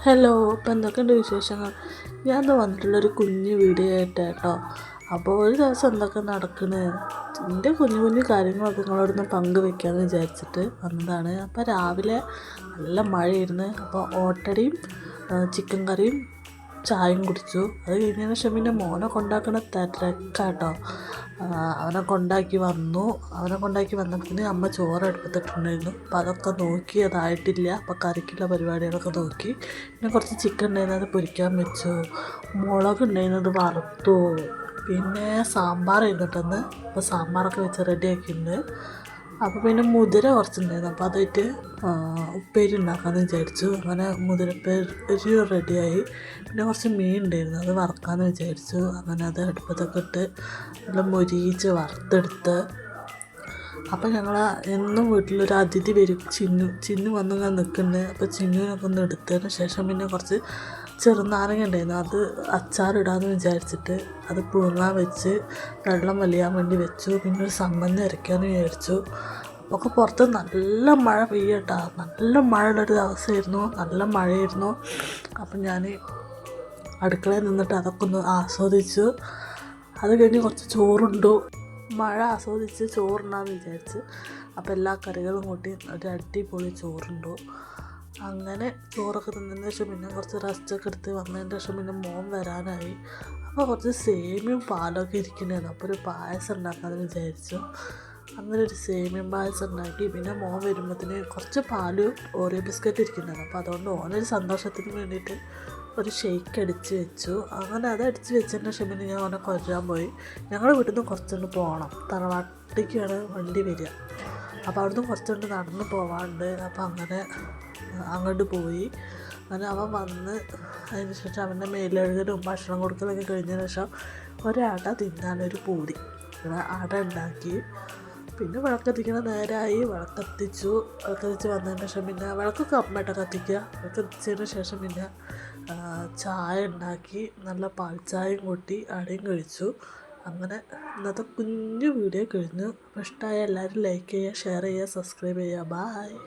Hello, ഇപ്പം എന്തൊക്കെയുണ്ട് വിശേഷങ്ങൾ? ഞാൻ വന്നിട്ടുള്ളൊരു കുഞ്ഞു വീഡിയോ ആയിട്ട് കേട്ടോ. അപ്പോൾ ഒരു ദിവസം എന്തൊക്കെ നടക്കണേ, എൻ്റെ കുഞ്ഞു കുഞ്ഞു കാര്യങ്ങളൊക്കെ നിങ്ങളോടൊന്ന് പങ്കുവെക്കാമെന്ന് വിചാരിച്ചിട്ട് വന്നതാണ്. അപ്പോൾ രാവിലെ നല്ല മഴയായിരുന്നു. അപ്പോൾ ഓട്ടടയും ചിക്കൻ കറിയും ചായയും കുടിച്ചു. അത് കഴിഞ്ഞതിന് ശേഷം പിന്നെ മോനെ കൊണ്ടാക്കണ തിരക്കാട്ടോ. അവനെ കൊണ്ടാക്കി വന്നപ്പോൾ അമ്മ ചോറ് അടുപ്പത്തിട്ടുണ്ടായിരുന്നു. അപ്പോൾ അതൊക്കെ നോക്കി അതായിട്ടില്ല. അപ്പോൾ കറിക്കുള്ള പരിപാടികളൊക്കെ നോക്കി. പിന്നെ കുറച്ച് ചിക്കൻ ഉണ്ടായിരുന്നു, അത് പൊരിക്കാൻ വെച്ചു. മുളക് ഉണ്ടായിരുന്നത് വറുത്തു. പിന്നെ സാമ്പാർ ചെയ്തിട്ടെന്ന്. അപ്പോൾ സാമ്പാറൊക്കെ വെച്ച് റെഡിയാക്കിയിട്ടുണ്ട്. അപ്പോൾ പിന്നെ മുതിര കുറച്ചുണ്ടായിരുന്നു. അപ്പോൾ അതായിട്ട് ഉപ്പേരി ഉണ്ടാക്കാമെന്ന് വിചാരിച്ചു. അങ്ങനെ മുതിരപ്പേരി റെഡിയായി. പിന്നെ കുറച്ച് മീൻ ഉണ്ടായിരുന്നു, അത് വറുക്കാമെന്ന് വിചാരിച്ചു. അങ്ങനെ അത് അടുപ്പത്തൊക്കെ ഇട്ട് നല്ല മൊരിയിച്ച് വറുത്തെടുത്ത്. അപ്പോൾ ഞങ്ങൾ എന്നും വീട്ടിലൊരു അതിഥി വരും, ചിന്നു വന്ന് ഞാൻ നിൽക്കുന്നുണ്ട്. അപ്പോൾ ചിന്നുവിനൊക്കെ ഒന്ന് എടുത്തതിന് ശേഷം പിന്നെ കുറച്ച് ചെറുനാരങ്ങ ഉണ്ടായിരുന്നു, അത് അച്ചാറിടാമെന്ന് വിചാരിച്ചിട്ട് അത് പുഴുങ്ങാൻ വെച്ച് വെള്ളം വലിയാൻ വേണ്ടി വെച്ചു. പിന്നെ ഒരു സമ്മന്തി അരയ്ക്കാമെന്ന് വിചാരിച്ചു. അപ്പോൾ പുറത്ത് നല്ല മഴ പെയ്യട്ടാ, നല്ല മഴയുള്ളൊരു ദിവസമായിരുന്നു, നല്ല മഴയായിരുന്നു. അപ്പം ഞാൻ അടുക്കളയിൽ നിന്നിട്ട് അതൊക്കെ ഒന്ന് ആസ്വദിച്ചു. അത് കഴിഞ്ഞ് കുറച്ച് ചോറുണ്ടു. മഴ ആസ്വദിച്ച് ചോറുണ്ടാന്ന് വിചാരിച്ച് അപ്പോൾ എല്ലാ കറികളും കൂട്ടി ഒരു അടിപൊളി ചോറുണ്ടു. അങ്ങനെ ചോറൊക്കെ തിന്നതിന് ശേഷം പിന്നെ കുറച്ച് റെസ്റ്റൊക്കെ എടുത്ത് വന്നതിന് ശേഷം പിന്നെ മോൻ വരാനായി. അപ്പോൾ കുറച്ച് സേമിയും പാലൊക്കെ ഇരിക്കണമായിരുന്നു. അപ്പോൾ ഒരു പായസം ഉണ്ടാക്കാമെന്ന് വിചാരിച്ചു. അങ്ങനെ ഒരു സേമിയം പായസം ഉണ്ടാക്കി. പിന്നെ മോൻ വരുമ്പോഴത്തേന് കുറച്ച് പാലും ഓറിയോ ബിസ്ക്കറ്റ് ഇരിക്കുന്നുണ്ടായിരുന്നു. അപ്പോൾ അതുകൊണ്ട് ഓനൊരു സന്തോഷത്തിന് വേണ്ടിയിട്ട് ഒരു ഷെയ്ക്ക് അടിച്ച് വെച്ചു. അങ്ങനെ അത് അടിച്ച് വെച്ചതിന് ശേഷം പിന്നെ ഞാൻ അവനെ കൊല്ലാൻ പോയി. ഞങ്ങളുടെ വീട്ടിൽ നിന്ന് കുറച്ചുകൊണ്ട് പോകണം, തറവാട്ടിലേക്കാണ് വണ്ടി വരിക. അപ്പോൾ അവിടുന്ന് കുറച്ചുകൊണ്ട് നടന്ന് പോകാനുണ്ട്. അപ്പോൾ അങ്ങനെ അങ്ങോട്ട് പോയി. അങ്ങനെ അവൻ വന്ന് അതിന് ശേഷം അവൻ്റെ മേലെഴുകലും ഭക്ഷണം കൊടുക്കലൊക്കെ കഴിഞ്ഞതിന് ശേഷം ഒരട തിന്നാനൊരു പൂതി. അട ഉണ്ടാക്കി. പിന്നെ വിളക്കത്തിക്കണ നേരമായി. വിളക്കത്തിച്ചു വന്നതിന് ശേഷം പിന്നെ വിളക്കൊക്കെ അമ്മയുടെ കത്തിക്കുക. വിളക്കത്തിച്ചതിന് ശേഷം പിന്നെ ചായ ഉണ്ടാക്കി, നല്ല പാൽ ചായയും കൂട്ടി അടയും കഴിച്ചു. അങ്ങനെ ഇന്നത്തെ കുഞ്ഞു വീഡിയോ കഴിഞ്ഞു. അപ്പോൾ ഇഷ്ടമായ എല്ലാവരും ലൈക്ക് ചെയ്യുക, ഷെയർ ചെയ്യുക, സബ്സ്ക്രൈബ് ചെയ്യുക. ബായ്.